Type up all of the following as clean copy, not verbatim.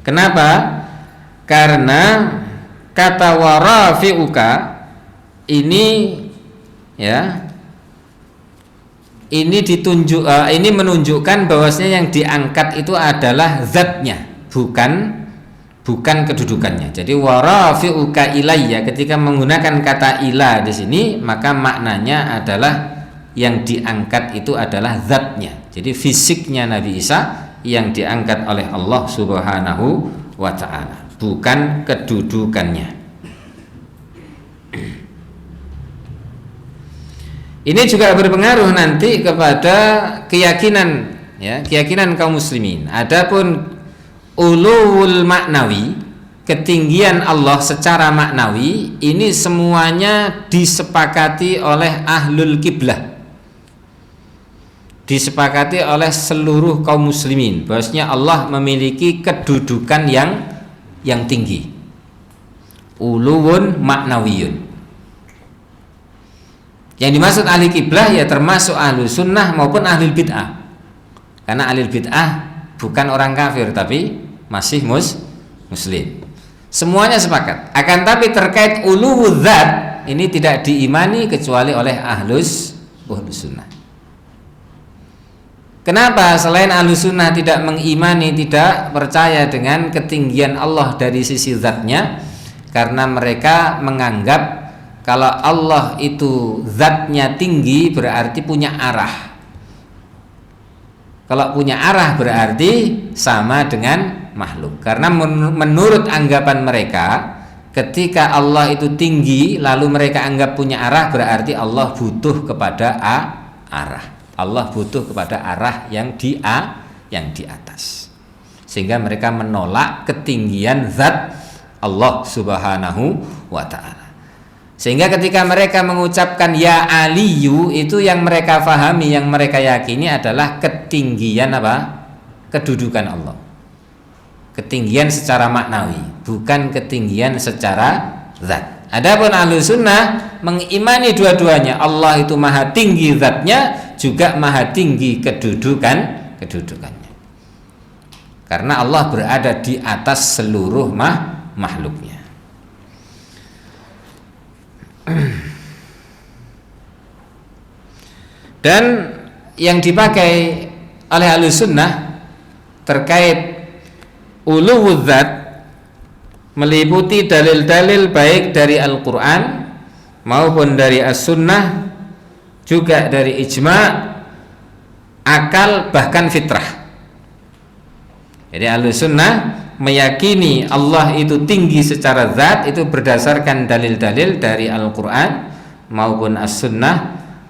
Kenapa? Karena kata warafi'uka ini ya, ini menunjukkan bahwasanya yang diangkat itu adalah zatnya, bukan kedudukannya. Jadi warafi'uka ilayya, ketika menggunakan kata ila di sini, maka maknanya adalah yang diangkat itu adalah zatnya. Jadi fisiknya Nabi Isa yang diangkat oleh Allah Subhanahu wa ta'ala, bukan kedudukannya. Ini juga berpengaruh nanti kepada keyakinan, ya, keyakinan kaum muslimin. Adapun ulul maknawi, ketinggian Allah secara maknawi, ini semuanya disepakati oleh ahlul kiblah, disepakati oleh seluruh kaum muslimin, bahwasanya Allah memiliki kedudukan yang tinggi, uluwun maknawiyun. Yang dimaksud ahli kiblah ya termasuk ahlu sunnah maupun ahli bid'ah, karena ahli bid'ah bukan orang kafir tapi masih muslim. Semuanya sepakat. Akan tapi terkait uluwul dzat ini tidak diimani kecuali oleh ahlus sunnah. Kenapa selain ahlu sunnah tidak mengimani, tidak percaya dengan ketinggian Allah dari sisi zatnya? Karena mereka menganggap kalau Allah itu zatnya tinggi berarti punya arah. Kalau punya arah berarti sama dengan makhluk. Karena menurut anggapan mereka, ketika Allah itu tinggi lalu mereka anggap punya arah, berarti Allah butuh kepada arah. Allah butuh kepada arah yang di atas. Sehingga mereka menolak ketinggian zat Allah Subhanahu wa ta'ala. Sehingga ketika mereka mengucapkan ya aliyu, itu yang mereka fahami, yang mereka yakini adalah ketinggian apa? Kedudukan Allah. Ketinggian secara maknawi, bukan ketinggian secara zat. Adapun ahlu sunnah mengimani dua-duanya. Allah itu maha tinggi zatnya, juga maha tinggi kedudukannya. Karena Allah berada di atas seluruh makhluknya. Dan yang dipakai oleh ahlus sunnah terkait uluwul dzat meliputi dalil-dalil baik dari Al-Quran maupun dari As-Sunnah, juga dari ijma', akal, bahkan fitrah. Jadi ahlus sunnah meyakini Allah itu tinggi secara zat itu berdasarkan dalil-dalil dari Al-Quran maupun As-Sunnah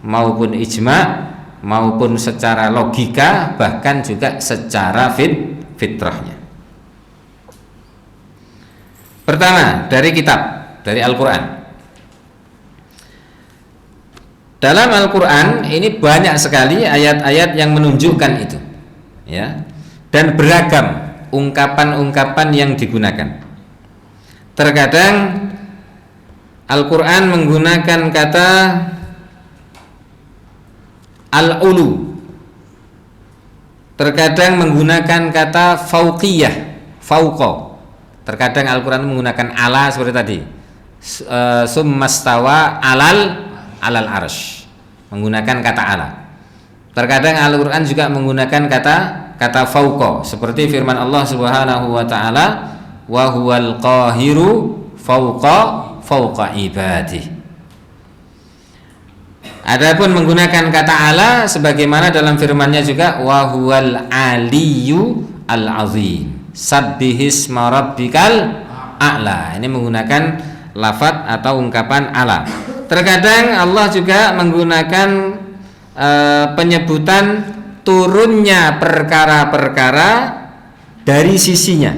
maupun ijma' maupun secara logika, bahkan juga secara fitrahnya. Pertama, dari kitab, dari Al-Quran. Dalam Al-Quran ini banyak sekali ayat-ayat yang menunjukkan itu, ya, dan beragam ungkapan-ungkapan yang digunakan. Terkadang Al-Quran menggunakan kata al-ulu, terkadang menggunakan kata fauqiyah, fauqa. Terkadang Al-Quran menggunakan ala seperti tadi, summastawa alal arsh, menggunakan kata ala. Terkadang Al-Quran juga menggunakan kata fauqa, seperti firman Allah Subhanahu wa ta'ala, wa huwal qahiru fauqa ibadih. Adapun menggunakan kata ala sebagaimana dalam firman-Nya juga, wa huwal aliyyu al-azim, sabbihisma rabbikal a'la. Ini menggunakan lafadz atau ungkapan ala. Terkadang Allah juga menggunakan penyebutan turunnya perkara-perkara dari sisinya,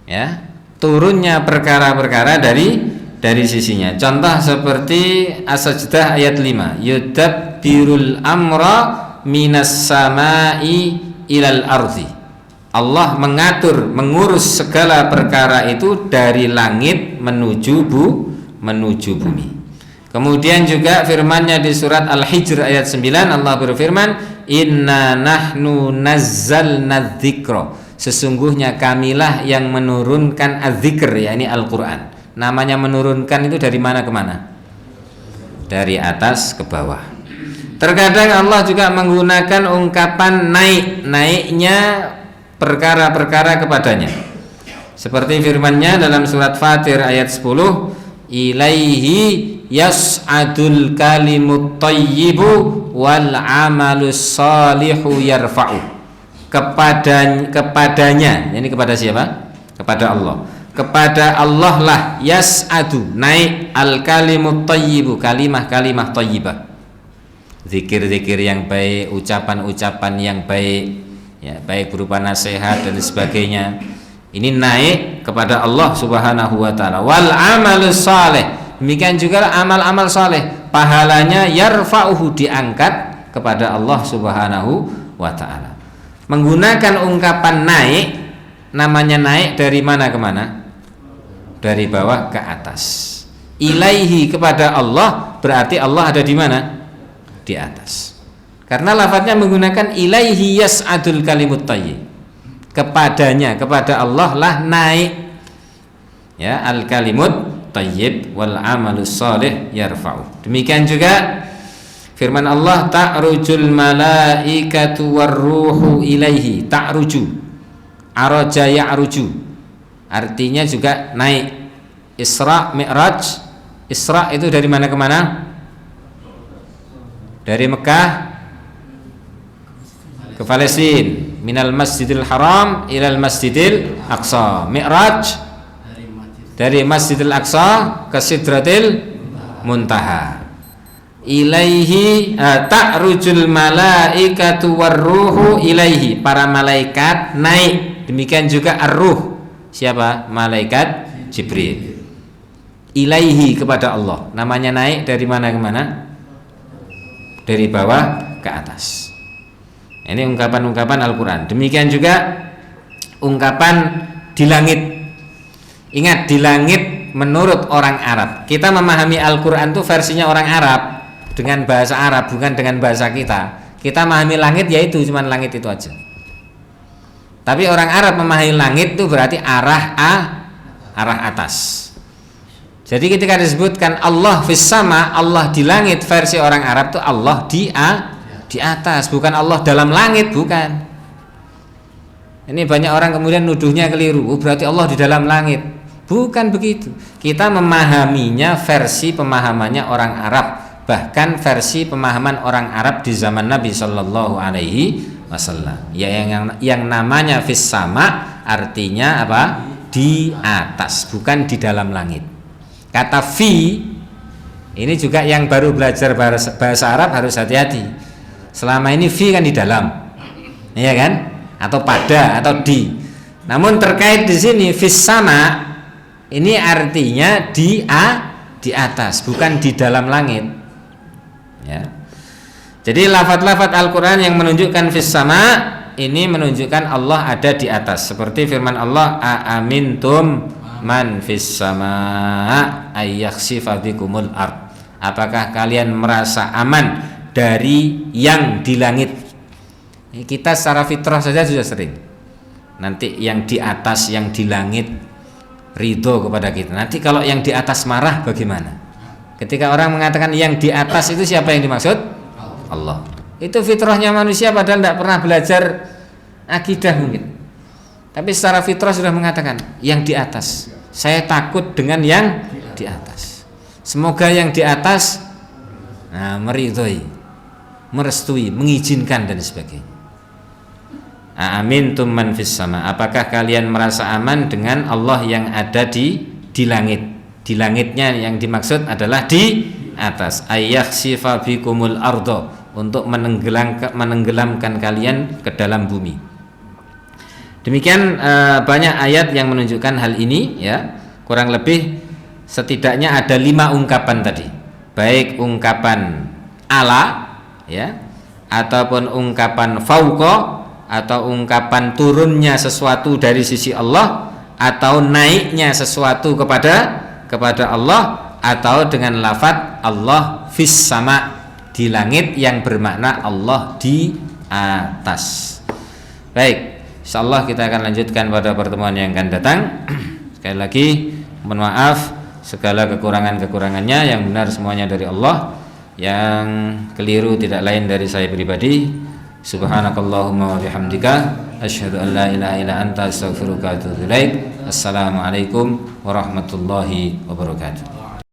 ya, turunnya perkara-perkara dari sisinya. Contoh seperti As-Sajdah ayat 5, yudabbirul amra minas samai ilal ardi. Allah mengatur, mengurus segala perkara itu dari langit menuju bumi. Kemudian juga firman-Nya di surat Al-Hijr ayat 9, Allah berfirman, inna nahnu nazzalna dzikra, sesungguhnya kamilah yang menurunkan az-zikr, yakni Al-Qur'an. Namanya menurunkan itu dari mana ke mana? Dari atas ke bawah. Terkadang Allah juga menggunakan ungkapan naik, naiknya perkara-perkara kepadanya. Seperti firman-Nya dalam surat Fatir ayat 10, ilaihi yas'adul kalimut thayyibu wal amalus salihu yarfa'u. Kepadanya, ini kepada siapa? Kepada Allah. Kepada Allah lah yas'adu, naik al kalimut thayyibu, kalimah-kalimah thayyibah. Zikir-zikir yang baik, ucapan-ucapan yang baik, ya, baik berupa nasihat dan sebagainya. Ini naik kepada Allah Subhanahu wa taala. Wal amalus saleh, demikian juga amal-amal saleh, pahalanya yarfa'uhu, diangkat kepada Allah Subhanahu wa taala. Menggunakan ungkapan naik, namanya naik dari mana ke mana? Dari bawah ke atas. Ilaihi, kepada Allah, berarti Allah ada di mana? Di atas. Karena lafadznya menggunakan ilaihi yas'adul kalimut thayyib. Kepadanya, kepada Allah lah naik, ya, al kalimut thayyib wal amalus salih yarfa'u. Demikian juga firman Allah, ta'rujul malaikatu warruhu ilaihi. Ta'ruju, araja ya'ruju, artinya juga naik. Isra, Mi'raj. Isra itu dari mana ke mana? Dari Mekah ke Palestina, minal masjidil haram ilal masjidil aqsa. Mi'raj dari masjidil aqsa ke sidratil muntaha. Ilaihi ta'rujul malaikatu warruhu ilaihi, para malaikat naik, demikian juga ar-ruh, siapa? Malaikat Jibril. Ilaihi, kepada Allah, namanya naik dari mana ke mana? Dari bawah ke atas. Ini ungkapan-ungkapan Al-Quran. Demikian juga ungkapan di langit. Ingat, di langit menurut orang Arab. Kita memahami Al-Quran itu versinya orang Arab, dengan bahasa Arab, bukan dengan bahasa kita. Kita memahami langit yaitu cuma langit itu aja. Tapi orang Arab memahami langit itu berarti arah atas. Jadi ketika disebutkan Allah fis sama, Allah di langit, versi orang Arab itu Allah di atas, bukan Allah dalam langit, bukan. Ini banyak orang kemudian nuduhnya keliru. Berarti Allah di dalam langit. Bukan begitu. Kita memahaminya versi pemahamannya orang Arab. Bahkan versi pemahaman orang Arab di zaman Nabi Shallallahu Alaihi Wasallam, ya, yang namanya fis sama artinya apa? Di atas, bukan di dalam langit. Kata fi ini juga yang baru belajar bahasa Arab harus hati-hati. Selama ini fi kan di dalam, ya kan? Atau pada atau di. Namun terkait di sini fis sama ini artinya di atas, bukan di dalam langit. Ya. Jadi lafaz-lafaz Al-Quran yang menunjukkan fis sama ini menunjukkan Allah ada di atas. Seperti firman Allah, a'amintum man fis sama ayyakhsifa bikumul ard. Apakah kalian merasa aman dari yang di langit? Kita secara fitrah saja sudah sering. Nanti yang di atas, yang di langit ridho kepada kita. Nanti kalau yang di atas marah bagaimana? Ketika orang mengatakan yang di atas itu siapa yang dimaksud? Allah. Itu fitrahnya manusia padahal tidak pernah belajar akidah mungkin. Tapi secara fitrah sudah mengatakan yang di atas. Saya takut dengan yang di atas. Semoga yang di atas meridhoi, merestui, mengizinkan dan sebagainya. Amintum man fis sama. Apakah kalian merasa aman dengan Allah yang ada di langit? Di langitnya yang dimaksud adalah di atas. Ayyakhsifa bikumul ardo, untuk menenggelamkan kalian ke dalam bumi. Demikian banyak ayat yang menunjukkan hal ini, ya. Kurang lebih setidaknya ada 5 ungkapan tadi. Baik ungkapan ala, ya, ataupun ungkapan fauqa, atau ungkapan turunnya sesuatu dari sisi Allah, atau naiknya sesuatu kepada Allah, atau dengan lafadz Allah fis sama, di langit, yang bermakna Allah di atas. Baik, Insyaallah kita akan lanjutkan pada pertemuan yang akan datang. Sekali lagi mohon maaf segala kekurangan-kekurangannya, yang benar semuanya dari Allah, yang keliru tidak lain dari saya pribadi. Subhanakallahumma wa bihamdika asyhadu an la ilaha illa anta astaghfiruka wa atubu ilaik. Assalamualaikum warahmatullahi wabarakatuh.